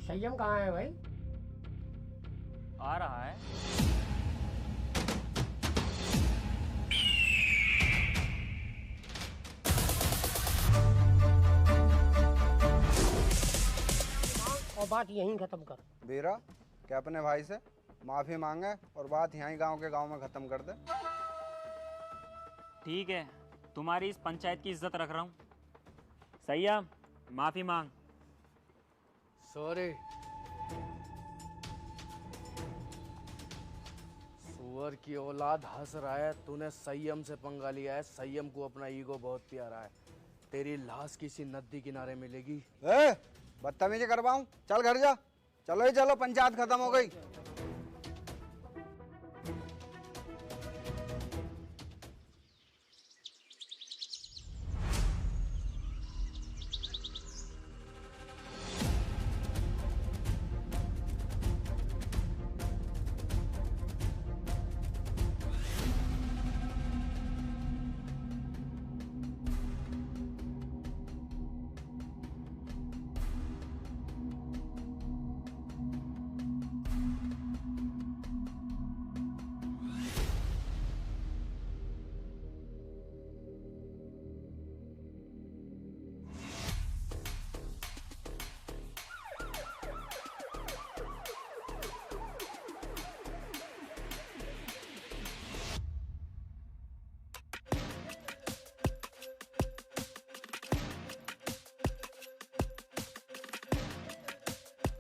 संयम कहाँ है भाई? आ रहा है। और बात यहीं खत्म कर। वीरा, क्या अपने भाई से माफी मांगे और बात यहीं गांव के गांव में खत्म कर दे। ठीक है, तुम्हारी इस पंचायत की इज्जत रख रहा हूँ। संयम, माफी मांग। सॉरी। सुअर की औलाद हंस रहा है, तूने संयम से पंगा लिया है। संयम को अपना ईगो बहुत प्यारा है। तेरी लाश किसी नदी किनारे मिलेगी। बदतमीजी करवाऊं? चल घर जा। चलो ही चलो, पंचायत खत्म हो गई।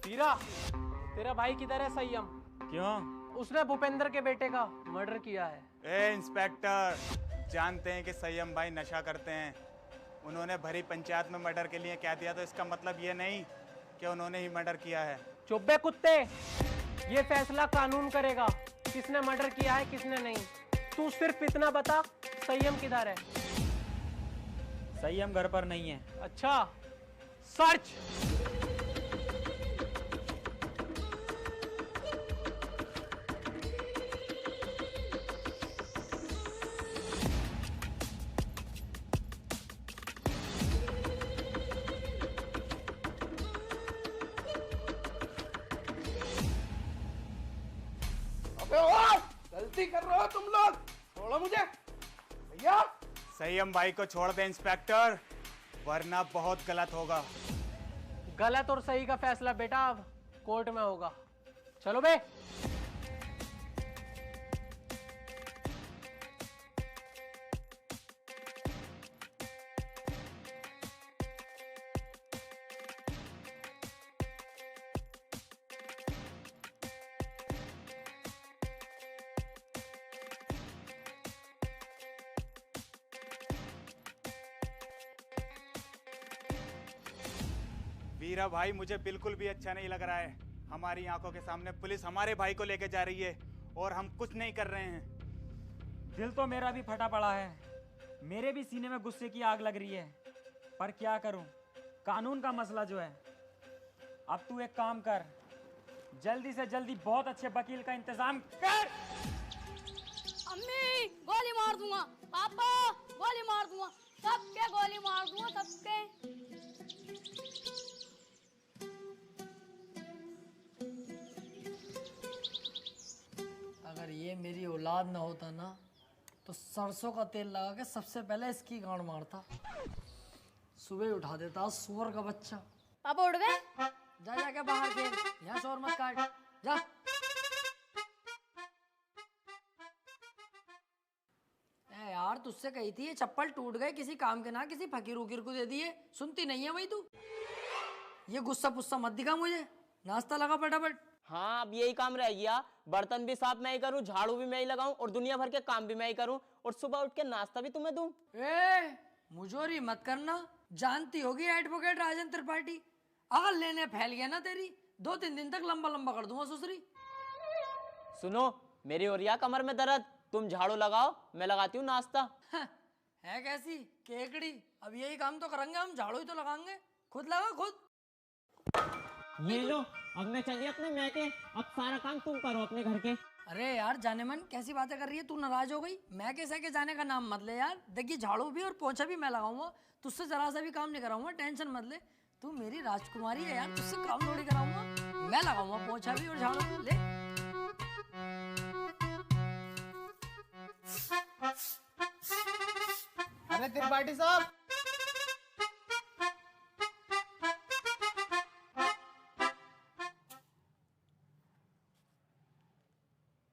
वीरा, तेरा भाई किधर है संयम? क्यों? उसने भूपेंद्र के बेटे का मर्डर किया है। ए इंस्पेक्टर, जानते हैं कि संयम भाई नशा करते हैं। उन्होंने भरी पंचायत में मर्डर के लिए क्या दिया, तो इसका मतलब ये नहीं कि उन्होंने ही मर्डर किया है। चुप बे कुत्ते, ये फैसला कानून करेगा किसने मर्डर किया है किसने नहीं। तू सिर्फ इतना बता, संयम किधर है? संयम घर पर नहीं है। अच्छा, सर्च। गलती कर रहे हो तुम लोग, छोड़ो मुझे भैया। संयम भाई को छोड़ दे इंस्पेक्टर, वरना बहुत गलत होगा। गलत और सही का फैसला बेटा अब कोर्ट में होगा। चलो बे। वीरा भाई, मुझे बिल्कुल भी अच्छा नहीं लग रहा है। हमारी आंखों के सामने पुलिस हमारे भाई को लेके जा रही है और हम कुछ नहीं कर रहे हैं। दिल तो मेरा भी फटा पड़ा है, मेरे भी सीने में गुस्से की आग लग रही है, पर क्या करूं, कानून का मसला जो है। अब तू एक काम कर, जल्दी से जल्दी बहुत अच्छे वकील का इंतजाम कर। अम्मी, गोली मार दूंगा। पापा, गोली मार दूंगा। सबके गोली मार दूंगा, सबके। अगर ये मेरी औलाद ना होता ना, तो सरसों का तेल लगा के सबसे पहले इसकी गांड मारता। सुबह उठा देता सुअर का बच्चा। पापा उठ गए? जा जाके बाहर खेल, यहाँ शोर मत काट, जा। ए यार, तुझसे कही थी ये चप्पल टूट गए, किसी काम के ना किसी फकीर उकीर को दे दिए, सुनती नहीं है भाई तू। ये गुस्सा पुस्सा मत दिखा मुझे, नाश्ता लगा फटाफट। हाँ, अब यही काम रह गया। बर्तन भी साफ मैं ही करूं, झाड़ू भी मैं ही लगाऊं और दुनिया भर के काम भी मैं ही करूं, और सुबह उठ के नाश्ता भी तुम्हें दूं। मुझोरी मत करना, जानती होगी एडवोकेट राजन त्रिपाठी। अगर लेने फैल गया ना तेरी, 2-3 दिन तक लंबा लंबा कर दूंगा सुसरी। सुनो, मेरी हो रही है कमर में दर्द, तुम झाड़ू लगाओ, मैं लगाती हूँ नाश्ता। है कैसी केकड़ी, अब यही काम तो करेंगे हम, झाड़ू ही तो लगाएंगे। खुद लगा खुद। ये लो, अब मैं चलिए अपने मैके, अब सारा काम तुम करो अपने घर के। अरे यार जाने मन, कैसी बातें कर रही है तू, नाराज हो गई? मैं कैसे के जाने का नाम मत ले यार। देखिए झाड़ू भी और पोछा भी मैं लगाऊंगा, तुझसे जरा सा भी काम नहीं कराऊंगा, टेंशन मत ले। तू मेरी राजकुमारी है यार, तुझसे काम थोड़ी कराऊंगा। मैं लगाऊंगा पोछा भी और झाड़ू भी। ले अरे त्रिपाठी साहब,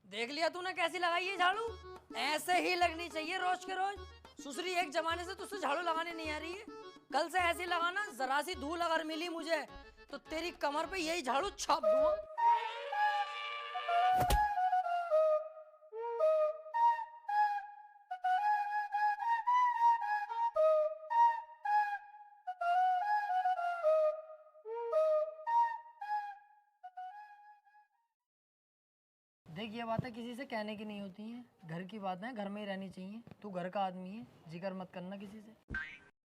देख लिया तूने कैसी लगाई है झाड़ू? ऐसे ही लगनी चाहिए रोज के रोज। सुसरी एक जमाने से तुझसे झाड़ू लगाने नहीं आ रही है, कल से ऐसी लगाना। जरा सी धूल अगर मिली मुझे तो तेरी कमर पे यही झाड़ू छाप दूंगा। देख ये बातें किसी से कहने की नहीं होती हैं, घर की बातें घर में ही रहनी चाहिए। तू घर का आदमी है, जिक्र मत करना किसी से।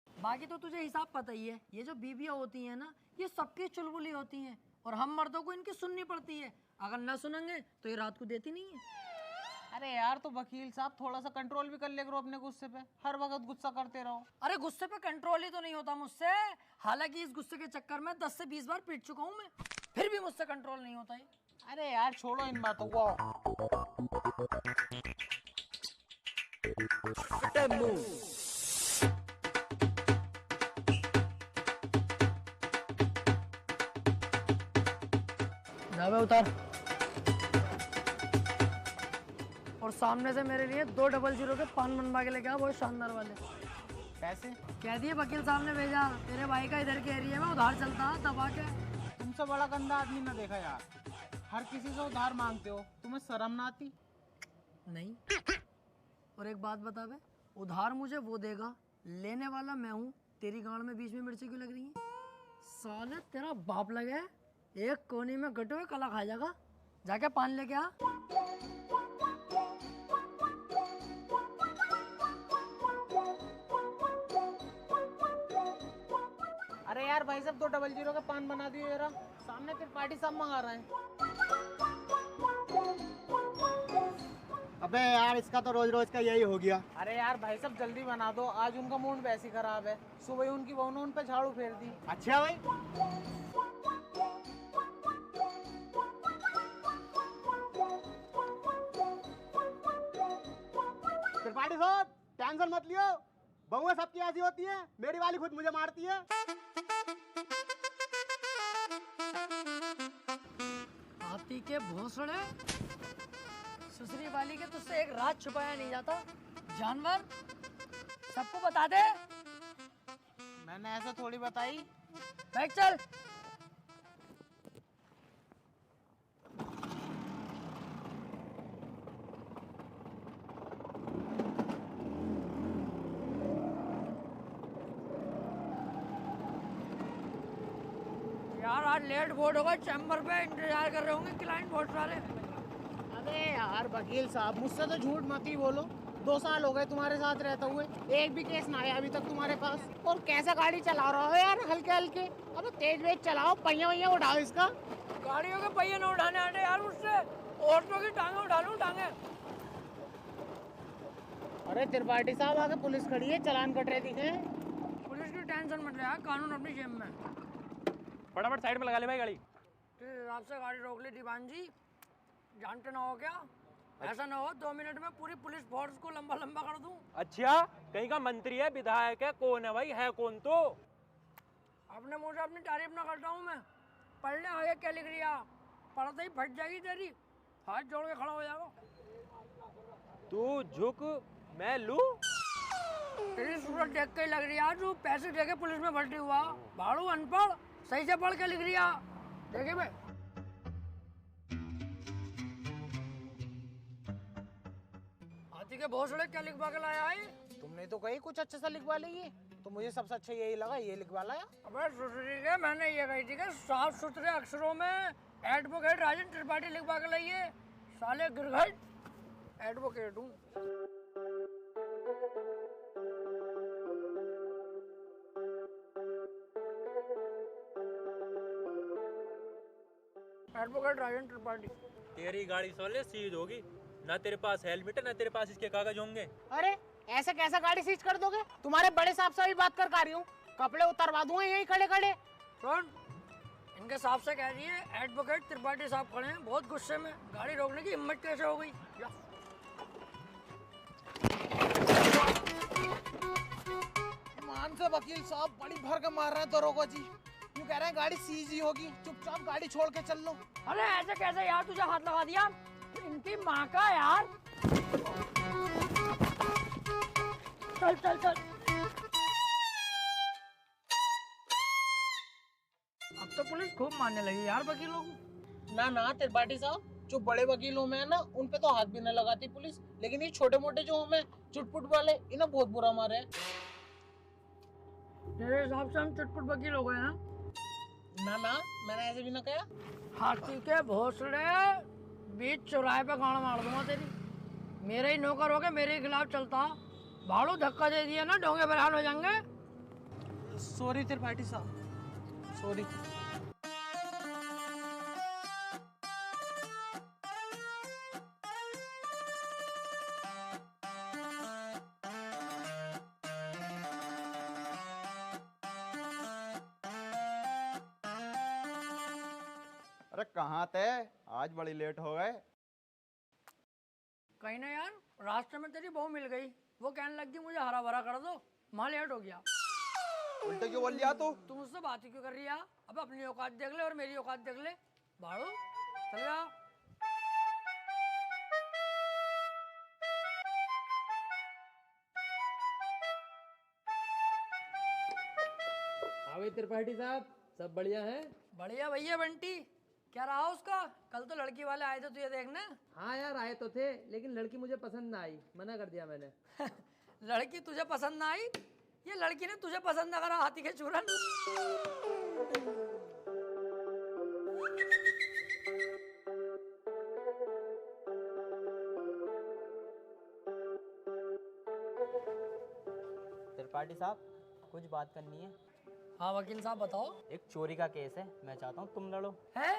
बाकी तो तुझे हिसाब पता ही है, ये जो बीबियाँ होती हैं ना, ये सबकी चुलबुली होती हैं और हम मर्दों को इनकी सुननी पड़ती है। अगर ना सुनेंगे तो ये रात को देती नहीं है। अरे यार तो वकील साहब थोड़ा सा कंट्रोल भी कर ले करो अपने गुस्से पे, हर वक्त गुस्सा करते रहो। अरे गुस्से पे कंट्रोल ही तो नहीं होता मुझसे। हालांकि इस गुस्से के चक्कर में 10 से 20 बार पीट चुका हूँ मैं, फिर भी मुझसे कंट्रोल नहीं होता है। अरे यार छोड़ो इन बातों को। जावे उतार। और सामने से मेरे लिए 200 के पान बनवा के लेके आ, बहुत शानदार वाले। पैसे कह दिए वकील साहब ने भेजा, तेरे भाई का इधर के एरिया में उधार चलता दबा के। तुमसे बड़ा गंदा आदमी ना देखा यार, हर किसी से उधार मांगते हो, तुम्हें शर्म ना आती? नहीं। और एक बात बता बे, उधार मुझे वो देगा, लेने वाला मैं हूँ। तेरी गांड में बीच में मिर्ची क्यों लग रही है? साले तेरा बाप लगे है, एक कोने में गटे हुए कला खा जाएगा। जाके पान लेके आ। अरे यार भाई साहब 200 का पान बना दियो जरा, सामने त्रिपाठी साहब मंगा रहे हैं। अबे यार इसका तो रोज रोज का यही हो गया। अरे यार भाई साहब जल्दी बना दो, आज उनका मूड वैसे ही खराब है। सुबह ही उनकी बहू ने उन पे झाड़ू फेर दी। अच्छा भाई, त्रिपाठी साहब टेंशन मत लियो, बहुएं सबकी ऐसी होती है, मेरी वाली खुद मुझे मारती है। हाथी के भोसड़े, सुसरी वाली के तुझसे एक रात छुपाया नहीं जाता। जानवर सबको बता दे। मैंने ऐसा थोड़ी बताई। बैठ चल। यार आज लेट बोर्ड होगा, चैम्बर पे इंतजार कर रहे होंगे क्लाइंट बहुत सारे। अरे यार वकील साहब मुझसे तो झूठ मत ही बोलो, 2 साल हो गए तुम्हारे साथ रहते हुए, एक भी केस ना आया अभी तक तुम्हारे पास। और कैसा गाड़ी चला रहा हो यार, हल्के हल्के। अबे तेज वेज चलाओ, पहिया वहिया उठाओ इसका। गाड़ियों के पहिए न उठाने आते यार मुझसे, औरतों की टांगे उठा लूं टांगे। अरे त्रिपाठी साहब आगे पुलिस खड़ी है, चालान कट रहे दिखे। पुलिस की टेंशन मत ले यार, कानून अपनी जेब में। फटाफट साइड में लगा ले भाई गाड़ी। आपसे गाड़ी रोक ली दीवान जी, जानते ना हो क्या? ऐसा ना हो 2 मिनट में पूरी पुलिस फोर्स को लंबा लंबा कर दूं। अच्छा कहीं का मंत्री है, विधायक है, कौन है भाई? है कौन? तो अपने मुंह से अपनी तारीफ ना करता हूँ मैं। पढ़ ले आगे क्या लिख रिया, पढ़ते ही फट जाएगी तेरी, हाथ जोड़ के खड़ा हो जाएगा। तू झुक मैं लू। तेरी सूरत देख के लग रही है तू पैसे देके पुलिस में भर्ती हुआ। भाड़ू अनपढ़, सही से पढ़ के लिख रिया। देखे भाई हाथी के भोसड़े क्या लिखवा के लाया है? तुमने तो कही कुछ अच्छा सा लिखवा लीजिए, तो मुझे सबसे अच्छा यही लगा, ये लिखवा लाया। अबे सुसरी के मैंने ये कही थी कि साफ सुथरे अक्षरों में एडवोकेट राजन त्रिपाठी लिखवा के लाइए। साले गिरघट एडवोकेट हूँ। एडवोकेट राजन त्रिपाठी। तेरी गाड़ी साले सीज होगी, ना तेरे पास हेलमेट है ना तेरे पास इसके कागज होंगे। अरे ऐसे कैसा गाड़ी सीज कर दोगे? तुम्हारे बड़े साहब से भी बात कर रही हूँ, कपड़े उतरवा दूंगा यहीं खड़े खड़े। सुन, इनके साहब से कह दिए एडवोकेट त्रिपाठी साहब खड़े हैं, बहुत गुस्से में, गाड़ी रोकने की हिम्मत कैसे हो गई? या। मान से वकील साहब बड़ी भर के मार रहे हैं दरोगा जी। यूँ कह रहे हैं गाड़ी सीजी होगी, चुपचाप गाड़ी छोड़ के चल लो। अरे ऐसे कैसे यार, तुझे हाथ लगा दिया? इनकी माँ का यार। चल चल चल। अब तो पुलिस खूब मारने लगी यार वकीलों को। ना त्रिपाठी साहब, जो बड़े वकीलों में है ना, उन पे तो हाथ भी न लगाती पुलिस, लेकिन ये छोटे मोटे जो हमें चुटपुट वाले, इन्हें बहुत बुरा मारे है। तेरे हिसाब से हम चुटपुट वकील हो गए हैं? ना, मैंने ऐसे भी ना कहा। हाथी के भोसले बीच चौराहे पे गाड़ मार दूंगा तेरी। मेरे ही नौकर हो गए, मेरे ही खिलाफ चलता। भाड़ू धक्का दे दिया ना, डोंगे बरहाल हो जाएंगे। सॉरी त्रिपाठी साहब, सॉरी। अरे कहाँ थे? आज बड़ी लेट हो गए। कहीं ना यार, रास्ते में तेरी बहू मिल गई, वो कहने लगी मुझे हरा भरा कर दो, माँ लेट हो गया। उल्टे क्यों बोल लिया तू? तू मुझसे बात ही क्यों कर रही है? अब अपनी औकात देख ले और मेरी औकात देख ले। भाड़ू चल जा। हाँ त्रिपाठी साहब, सब बढ़िया है? बढ़िया भैया बंटी, क्या रहा उसका? कल तो लड़की वाले आए थे तुझे देखने। हाँ यार आए तो थे, लेकिन लड़की मुझे पसंद ना आई, मना कर दिया मैंने। लड़की तुझे पसंद ना आई? ये लड़की ने तुझे पसंद ना करा, हाथी के चूरन। त्रिपाठी साहब, कुछ बात करनी है। हाँ वकील साहब बताओ। एक चोरी का केस है, मैं चाहता हूँ तुम लड़ो। है?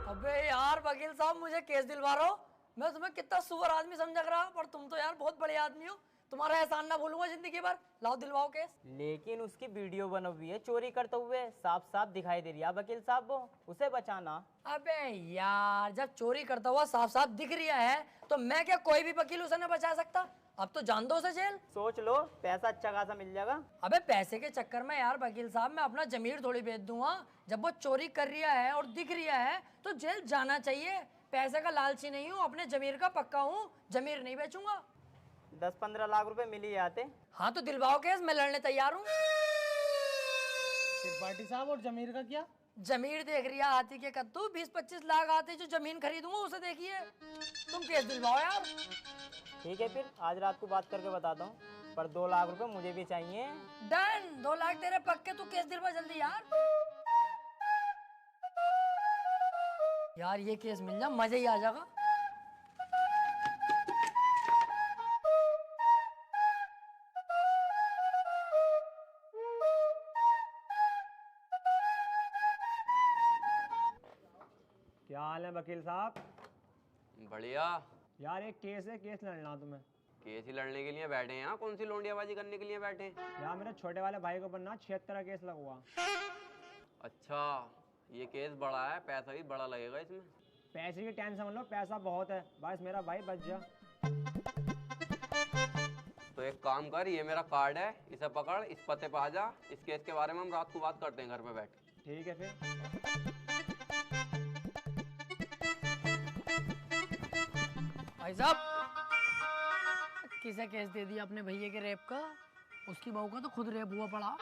अबे यार वकील साहब, मुझे केस दिलवा रहे हो? मैं तुम्हें कितना सुअर आदमी समझ रहा, पर तुम तो यार बहुत बड़े आदमी हो। तुम्हारा एहसान ना भूलूंगा जिंदगी भर। लाओ दिलवाओ केस। लेकिन उसकी वीडियो बनी हुई है चोरी करते हुए, साफ साफ दिखाई दे रही है वकील साहब, वो उसे बचाना। अबे यार, जब चोरी करता हुआ साफ साफ दिख रहा है तो मैं क्या कोई भी वकील उसे न बचा सकता? अब तो जान दो उसे जेल। सोच लो, पैसा अच्छा खासा मिल जाएगा। अबे पैसे के चक्कर में यार वकील साहब मैं अपना जमीर थोड़ी बेच दूंगा। जब वो चोरी कर रहा है और दिख रहा है तो जेल जाना चाहिए। पैसे का लालची नहीं हूँ, अपने जमीर का पक्का हूँ, जमीर नहीं बेचूंगा। 10-15 लाख रुपए मिल ही जाते। हाँ तो दिलवाओ केस, मैं लड़ने तैयार हूँ। त्रिपाठी साहब, और जमीर का क्या? जमीर देख रही है हाथी के कद्दू, 20-25 लाख आते जो जमीन खरीदूंगा उसे देखिए। तुम केस दिलवाओ यार। ठीक है फिर आज रात को बात करके बताता हूँ, पर 2 लाख रुपए मुझे भी चाहिए। डन, 2 लाख तेरे पक्के, तू केस दिलवा जल्दी यार। यार ये केस मिल जा, मजा ही आ जाएगा। क्या हाल है वकील साहब? बढ़िया। यार एक केस है, केस लड़ना तुम्हें। केस ही लड़ने के लिए बैठे हैं यहाँ? कौन सी लोंडियाबाजी करने के लिए बैठे हैं? यार मेरे छोटे वाले भाई को बनना 76 का केस लगा। अच्छा, ये केस बड़ा है, पैसा भी बड़ा लगेगा इसमें। पैसे की टेंशन मत लो, पैसा बहुत है, बस मेरा भाई बच जा। तो एक काम कर, ये मेरा कार्ड है, इसे पकड़, इस पते पे आ जा। इस केस के बारे में हम रात को बात करते हैं घर में बैठ के। ठीक है फिर। भाई साहब, किसे केस दे दिया अपने भैया के रेप का? उसकी बहू का तो खुद रेप हुआ पड़ा।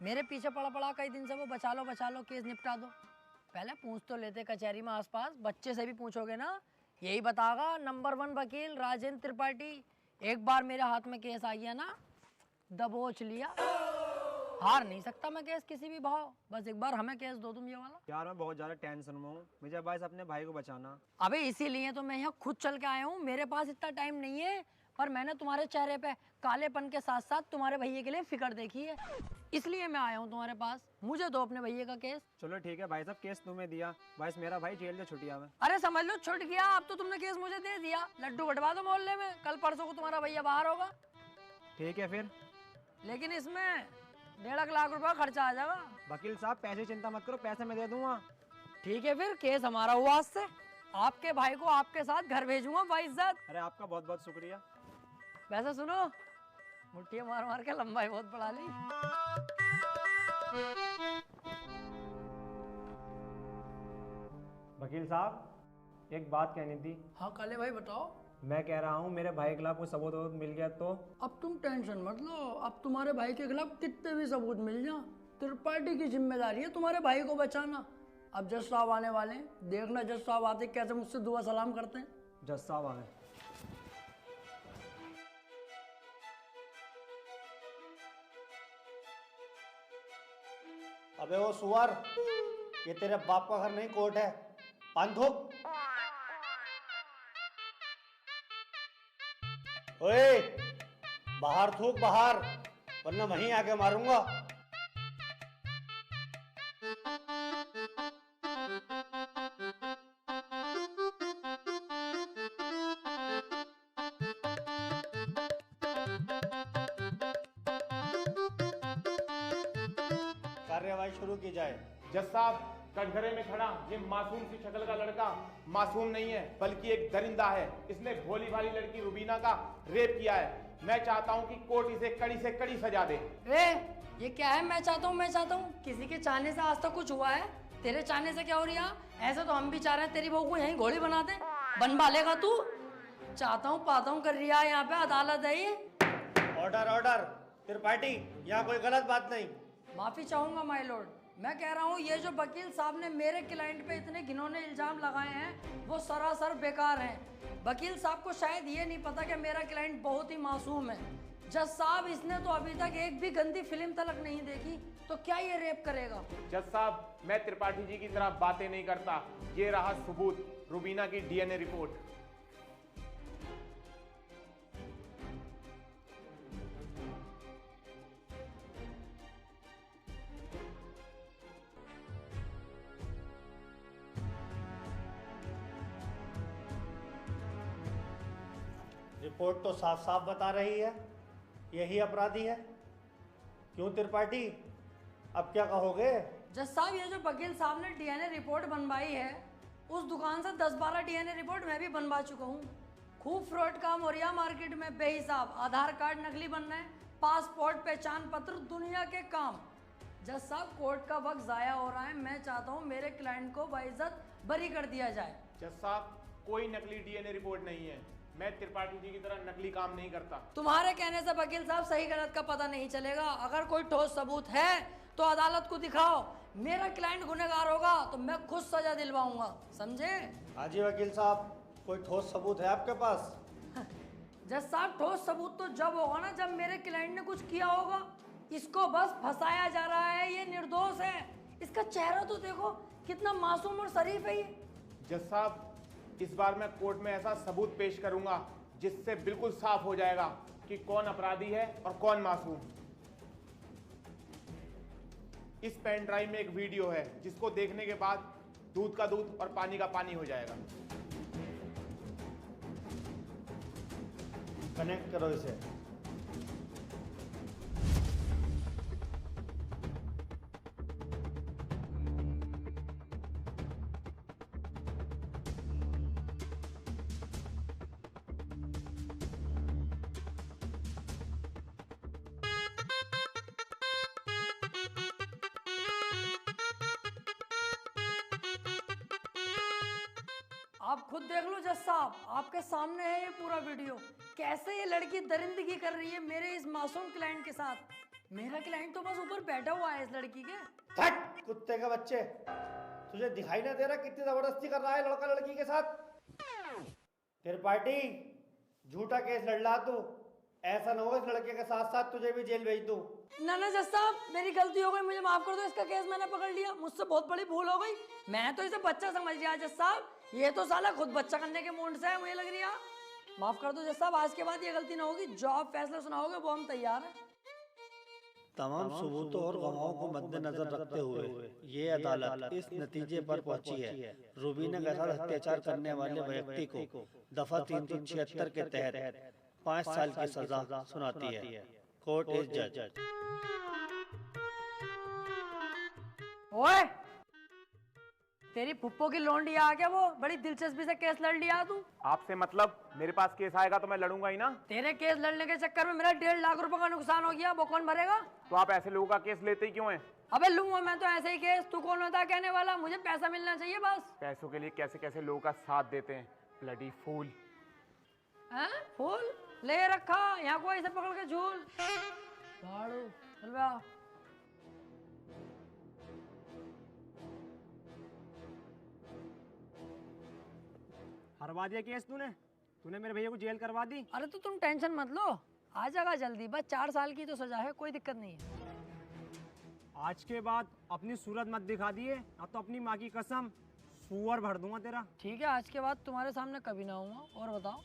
मेरे पीछे पड़ा पड़ा कई दिन से वो, बचा लो केस निपटा दो। पहले पूछ तो लेते कचहरी में आसपास, बच्चे से भी पूछोगे ना, यही बतागा नंबर 1 वकील राजेंद्र त्रिपाठी। एक बार मेरे हाथ में केस आ गया ना, दबोच लिया। हार नहीं सकता मैं केस किसी भी भाव। बस एक बार हमें केस दो तुम ये वाला। यार मैं बहुत ज्यादा टेंशन में हूँ, मुझे बस अपने भाई को बचाना। अबे इसीलिए तो मैं यहाँ खुद चल के आया हूँ। मेरे पास इतना टाइम नहीं है, पर मैंने तुम्हारे चेहरे पे कालेपन के साथ साथ तुम्हारे भैया के लिए फिक्र देखी है, इसलिए मैं आया हूँ तुम्हारे पास। मुझे दो अपने भैया का केस। चलो ठीक है भाई साहब, केस तुम्हें दिया, बस मेरा भाई जेल से छुट्टिया में। अरे समझ लो छुट गया, अब तो तुमने केस मुझे दे दिया। लड्डू बटवा दो मोहल्ले में, कल परसों को तुम्हारा भैया बाहर होगा। ठीक है फिर। लेकिन इसमें 1.5 लाख रुपया खर्चा आ जाएगा। वकील साहब पैसे चिंता मत करो, पैसे मैं दे दूंगा। ठीक है फिर केस हमारा हुआ आज से। आपके भाई को आपके साथ घर भेजूंगा बाइज्जत। अरे आपका बहुत बहुत शुक्रिया। वैसे सुनो, मुट्ठियां मार मार के लंबाई बहुत बढ़ा ली। वकील साहब एक बात कहनी थी। हाँ काले भाई बताओ। मैं कह रहा हूँ मेरे भाई के खिलाफ कोई सबूत वबूत मिल गया तो? अब तुम टेंशन मत लो, अब तुम्हारे भाई के खिलाफ कितने भी सबूत मिल जाए, त्रिपाठी की जिम्मेदारी है तुम्हारे भाई को बचाना। अब जज साहब आने वाले हैं, देखना जज साहब आते कैसे मुझसे दुआ सलाम करते हैं। जज साहब आ गए। अबे वो सुअर, ये तेरे बाप का घर नहीं कोर्ट है। पान थूक। ओए बाहर थूक बाहर, वरना वहीं आके मारूंगा। कार्यवाही शुरू की जाए। जज साहब, कटघरे में खड़ा ये मासूम सी शक्ल का लड़का मासूम नहीं है, बल्कि एक दरिंदा है। इसने भोली भाली लड़की रुबीना का रेप किया है। मैं चाहता हूँ कि कोर्ट इसे कड़ी से कड़ी सजा दे। ये क्या है? मैं चाहता हूँ, किसी के चाहने से आज तक कुछ हुआ है? तेरे चाहने से क्या हो रही है? ऐसे तो हम भी चाह रहे हैं तेरी बहू को यहीं घोड़ी बना दे। बनवा लेगा तू? चाहता हूँ पाता हूँ कर रिया है, यहाँ पे अदालत है ये। Order order. त्रिपाठी, यहाँ कोई गलत बात नहीं। माफी चाहूंगा माय लॉर्ड। मैं कह रहा हूँ ये जो वकील साहब ने मेरे क्लाइंट पे इतने घिनौने इल्जाम लगाए हैं वो सरासर बेकार हैं। वकील साहब को शायद ये नहीं पता कि मेरा क्लाइंट बहुत ही मासूम है। जज साहब, इसने तो अभी तक एक भी गंदी फिल्म तलक नहीं देखी, तो क्या ये रेप करेगा? जज साहब, मैं त्रिपाठी जी की तरह बातें नहीं करता। ये रहा सबूत, रुबीना की डीएनए रिपोर्ट। रिपोर्ट तो साफ साफ बता रही है यही अपराधी है। क्यों त्रिपाठी, अब क्या कहोगे? जज साहब, ये जो वकील साहब ने डीएनए रिपोर्ट बनवाई है, उस दुकान से 10-12 डीएनए रिपोर्ट मैं भी बनवा चुका हूँ। खूब फ्रॉड काम हो रहा है मार्केट में बेहिसाब। आधार कार्ड नकली बन रहे हैं, पासपोर्ट, पहचान पत्र, दुनिया के काम। जज साहब, कोर्ट का वक्त जाया हो रहा है। मैं चाहता हूँ मेरे क्लाइंट को बाइज्जत बरी कर दिया जाए। जज साहब, कोई नकली डीएनए रिपोर्ट नहीं है। मैं त्रिपाठी जी की तरह नकली काम नहीं करता। तुम्हारे कहने से वकील साहब सही गलत का पता नहीं चलेगा। अगर कोई ठोस सबूत है तो अदालत को दिखाओ। मेरा क्लाइंट गुनहगार होगा तो मैं खुद सजा दिलवाऊंगा, समझे? हाँ जी वकील साहब, कोई ठोस सबूत है आपके पास? जज साहब, ठोस सबूत तो जब होगा ना जब मेरे क्लाइंट ने कुछ किया होगा। इसको बस फंसाया जा रहा है, ये निर्दोष है। इसका चेहरा तो देखो, कितना मासूम और शरीफ है ये। जज साहब, इस बार मैं कोर्ट में ऐसा सबूत पेश करूंगा जिससे बिल्कुल साफ हो जाएगा कि कौन अपराधी है और कौन मासूम। इस पेन ड्राइव में एक वीडियो है जिसको देखने के बाद दूध का दूध और पानी का पानी हो जाएगा। कनेक्ट करो इसे। आप खुद देख लो जज साहब, आपके सामने है ये पूरा वीडियो। कैसे ये लड़की दरिंदगी कर रही है मेरे इस मासूम क्लाइंट के साथ। मेरा क्लाइंट तो बस ऊपर बैठा हुआ है इस लड़की के। हट कुत्ते के बच्चे, तुझे दिखाई ना दे रहा कितनी जबरदस्ती कर रहा है लड़का लड़की के साथ? त्रिपाठी, झूठा केस लड़ ला तू। ऐसा ना हो इस लड़के के साथ साथ तुझे भी जेल भेज दूं। ना ना जज साहब, मेरी गलती हो गई, मुझे माफ कर दो। इसका केस मैंने पकड़ लिया, मुझसे बहुत बड़ी भूल हो गई। मैं तो इसे बच्चा समझ लिया जज साहब, ये तो साला खुद बच्चा करने के मूड से है, मुझे लग रही है। माफ कर दो जज साहब, आज के बाद ये गलती ना होगी। जो आप फैसला सुनाओगे वो हम तैयार हैं। तमाम सबूतों और गवाहों को मद्देनजर रखते हुए ये अदालत इस नतीजे पर पहुंची है, रुबीना के साथ अत्याचार करने वाले व्यक्ति को दफा 376 के तहत 5 साल की सजा सुनाती है। कोर्ट इज जज। ओए, तेरी फुप्पो की लौंडी आ गया, वो बड़ी दिलचस्पी से केस लड़ लिया तू। आपसे मतलब? मेरे पास केस आएगा तो मैं लड़ूंगा ही ना। तेरे केस लड़ने के चक्कर में मेरा 1.5 लाख रुपए का नुकसान हो गया, वो कौन भरेगा? तो आप ऐसे लोगों का केस लेते ही क्यों हैं? अबे लूंगा मैं तो ऐसे ही केस, तू कौन होता है कहने वाला? मुझे पैसा मिलना चाहिए बस। पैसों के लिए कैसे कैसे लोगों का साथ देते हैं, ब्लडी फूल। हैं? फूल ले रखा यहाँ को ऐसे पकड़ के झूल। झाड़ू चल बे आ। हरवा दिया केस तूने मेरे भैया को जेल करवा दी। अरे तो तुम टेंशन मत लो, आ जाएगा जल्दी, बस 4 साल की तो सजा है, कोई दिक्कत नहीं है। आज के बाद अपनी सूरत मत दिखा दिए, अब तो अपनी माँ की कसम सुअर भर दूंगा तेरा। ठीक है, आज के बाद तुम्हारे सामने कभी ना आऊंगा। और बताओ।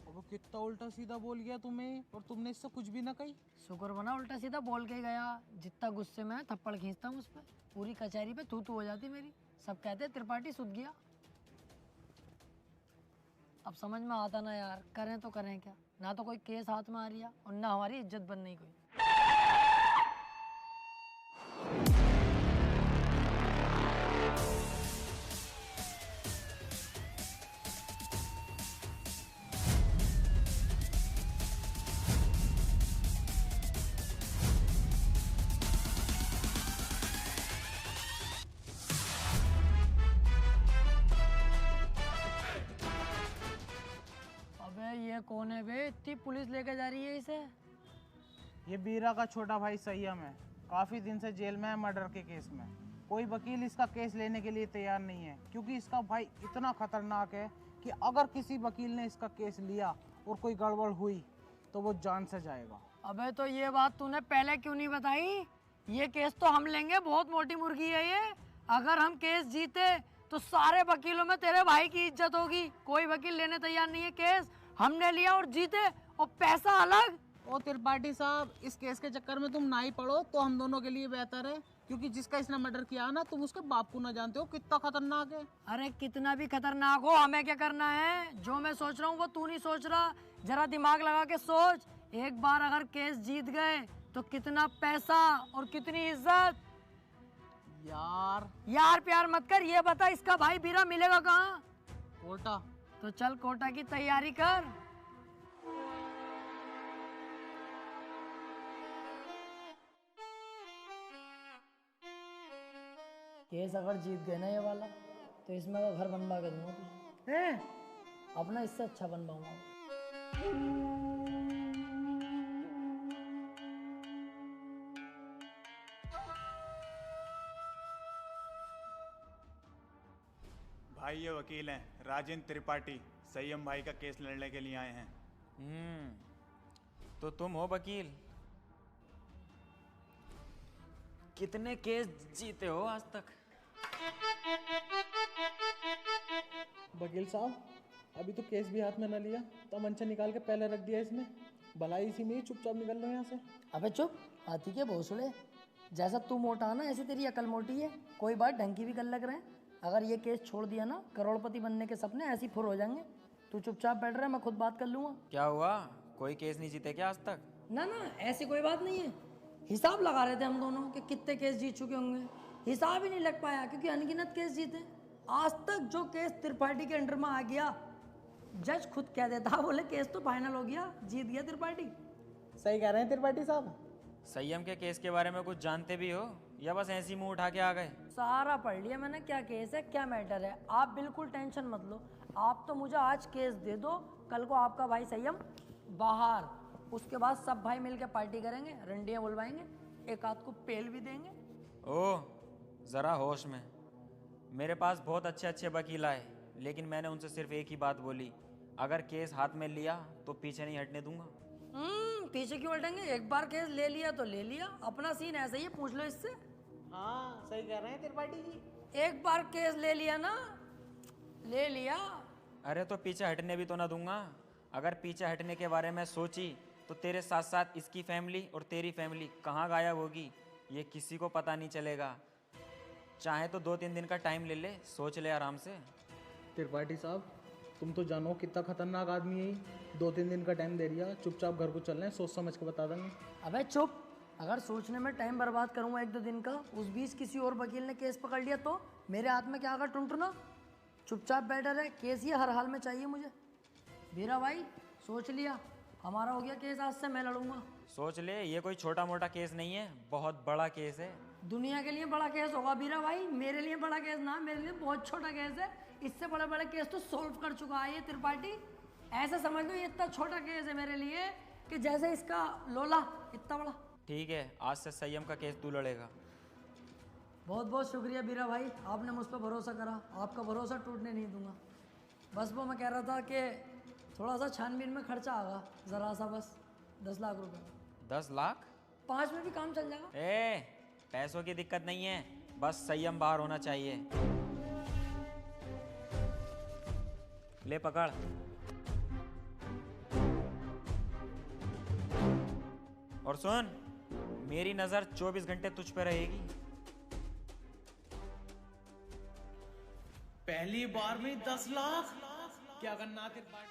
वो कितना उल्टा सीधा बोल गया तुम्हें, और तुमने इससे कुछ भी ना कही। शुक्र बना उल्टा सीधा बोल के गया, जितना गुस्से में थप्पड़ खींचता हूँ उस पर, पूरी कचहरी पे तू हो जाती मेरी। सब कहते त्रिपाठी सुध गया। अब समझ में आता ना यार, करें तो करें क्या, ना तो कोई केस हाथ में आ रहा और ना हमारी इज्जत बन रही कोई। ये कौन है बे, इतनी पुलिस लेके जा रही है इसे? ये बीरा का छोटा भाई संयम है, काफी दिन से जेल में है मर्डर के केस में। कोई वकील इसका केस लेने के लिए तैयार नहीं है, क्योंकि इसका भाई इतना खतरनाक है कि अगर किसी वकील ने इसका केस लिया और कोई गड़बड़ हुई तो वो जान से जाएगा। अबे तो ये बात तूने पहले क्यों नहीं बताई? ये केस तो हम लेंगे, बहुत मोटी मुर्गी है ये। अगर हम केस जीते तो सारे वकीलों में तेरे भाई की इज्जत होगी। कोई वकील लेने तैयार नहीं है केस, हमने लिया और जीते, और पैसा अलग। ओ त्रिपाठी साहब, इस केस के चक्कर में तुम ना ही पड़ो तो हम दोनों के लिए बेहतर है, क्योंकि जिसका इसने मर्डर किया ना, तुम उसके बाप को ना जानते हो कितना खतरनाक है। अरे कितना भी खतरनाक हो, हमें क्या करना है? जो मैं सोच रहा हूँ वो तू नहीं सोच रहा, जरा दिमाग लगा के सोच। एक बार अगर केस जीत गए तो कितना पैसा और कितनी इज्जत। यार प्यार मत कर, ये बता इसका भाई बीरा मिलेगा कहाँ? कोटा। तो चल कोटा की तैयारी कर। केस अगर जीत गए ना ये वाला, तो इसमें का घर बनवा के दूंगा तुझे। अपना इससे अच्छा बनवाऊंगा। भाई ये वकील हैं राजेंद्र त्रिपाठी, संयम भाई का केस लड़ने के लिए आए हैं। तो तुम हो वकील? कितने केस जीते हो आज तक? वकील साहब, अभी तो केस भी हाथ में न लिया, तो मंचा निकाल के पहले रख दिया इसने। भलाई इसी में ही चुपचाप निकल लो यहाँ से। अबे चुप, हाथी के भोसड़े। जैसा तू मोटा ना, ऐसी तेरी अकल मोटी है। कोई बात ढंग की भी कर लग रहे हैं। अगर ये केस छोड़ दिया ना, करोड़पति बनने के सपने ऐसी फुर हो जाएंगे। तू चुपचाप बैठ रहा है, मैं खुद बात कर लूंगा। क्या हुआ, कोई केस नहीं जीते क्या आज तक? ना ना, ऐसी कोई बात नहीं है। हिसाब लगा रहे थे हम दोनों कि कितने केस जीत चुके होंगे। हिसाब ही नहीं लग पाया, क्योंकि अनगिनत केस जीते। आज तक जो केस त्रिपाठी के अंडर में आ गया, जज खुद कह देता, बोले केस तो फाइनल हो गया, जीत गया त्रिपाठी। सही कह रहे हैं त्रिपाठी साहब। संयम के केस के बारे में कुछ जानते भी हो, या बस ऐसी मुंह उठा के आ गए? सारा पढ़ लिया मैंने, क्या केस है क्या मैटर है। आप बिल्कुल टेंशन मत लो। आप तो मुझे आज केस दे दो, कल को आपका भाई संयम बाहर, उसके बाद सब भाई मिलकर पार्टी करेंगे, रंडियां बुलवाएंगे, एक आध को पेल भी देंगे। ओह, जरा होश में। मेरे पास बहुत अच्छे अच्छे वकील आए, लेकिन मैंने उनसे सिर्फ एक ही बात बोली, अगर केस हाथ में लिया तो पीछे नहीं हटने दूंगा। पीछे क्यों हटेंगे? एक बार केस ले लिया तो ले लिया, अपना सीन ऐसा ही है, पूछ लो इससे। हाँ सही कह रहे हैं त्रिपाठी जी। एक बार केस ले लिया ना, ले लिया। अरे तो पीछे हटने भी तो ना दूंगा। अगर पीछे हटने के बारे में सोची तो तेरे साथ साथ इसकी फैमिली और तेरी फैमिली कहाँ गायब होगी, ये किसी को पता नहीं चलेगा। चाहे तो 2-3 दिन का टाइम ले ले, सोच ले आराम से। त्रिपाठी साहब, तुम तो जानो कितना खतरनाक आदमी है ये। 2-3 दिन का टाइम दे दिया, चुपचाप घर को चल रहे हैं, सोच समझ के बता देंगे। अबे चुप, अगर सोचने में टाइम बर्बाद करूंगा 1-2 दिन का, उस बीच किसी और वकील ने केस पकड़ लिया तो मेरे हाथ में क्या आगा टुनटुना। चुपचाप बैठा रहे, केस ये हर हाल में चाहिए मुझे। वीरा भाई सोच लिया, हमारा हो गया केस, आज से मैं लड़ूंगा। सोच ले, ये कोई छोटा मोटा केस नहीं है, बहुत बड़ा केस है। दुनिया के लिए बड़ा केस होगा वीरा भाई, मेरे लिए बड़ा केस ना, मेरे लिए बहुत छोटा केस है। इससे बड़े बड़े केस तो सॉल्व कर चुका है ये त्रिपाठी। ऐसे समझ लो ये इतना छोटा केस है मेरे लिए कि जैसे इसका लोला इतना बड़ा। ठीक है, आज से संयम का केस तू लड़ेगा। बहुत बहुत शुक्रिया वीरा भाई, आपने मुझ पर भरोसा करा, आपका भरोसा टूटने नहीं दूंगा। बस वो मैं कह रहा था कि थोड़ा सा छानबीन में खर्चा आगा, ज़रा सा, बस 10 लाख रुपए। 10 लाख? 5 में भी काम चल जाएगा। पैसों की दिक्कत नहीं है, बस संयम बाहर होना चाहिए। ले पकड़। और सुन, मेरी नजर 24 घंटे तुझ पे रहेगी। पहली बार में 10 लाख? क्या करना तेरे?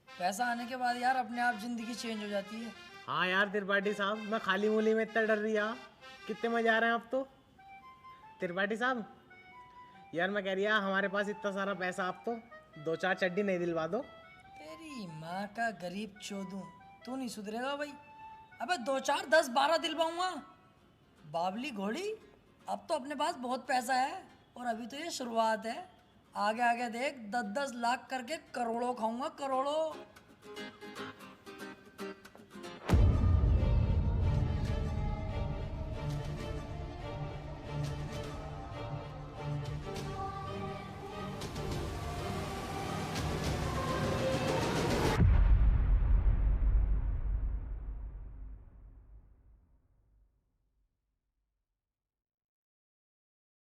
पैसा आने के बाद यार अपने आप जिंदगी चेंज हो जाती है। हाँ यार त्रिपाठी साहब, मैं खाली मूली में इतना डर रही है, कितने मजा आ रहे हैं अब तो। त्रिपाठी साहब यार मैं कह रही हमारे पास इतना सारा पैसा, आप तो 2-4 चड्डी नहीं दिलवा दो। तेरी माँ का गरीब चोदू, तू नहीं सुधरेगा भाई। अबे 2-4, 10, 12 दिलवाऊंगा। बाबली घोड़ी, अब तो अपने पास बहुत पैसा है और अभी तो ये शुरुआत है। आगे आगे देख, 10-10 लाख करके करोड़ों खाऊंगा, करोड़ों।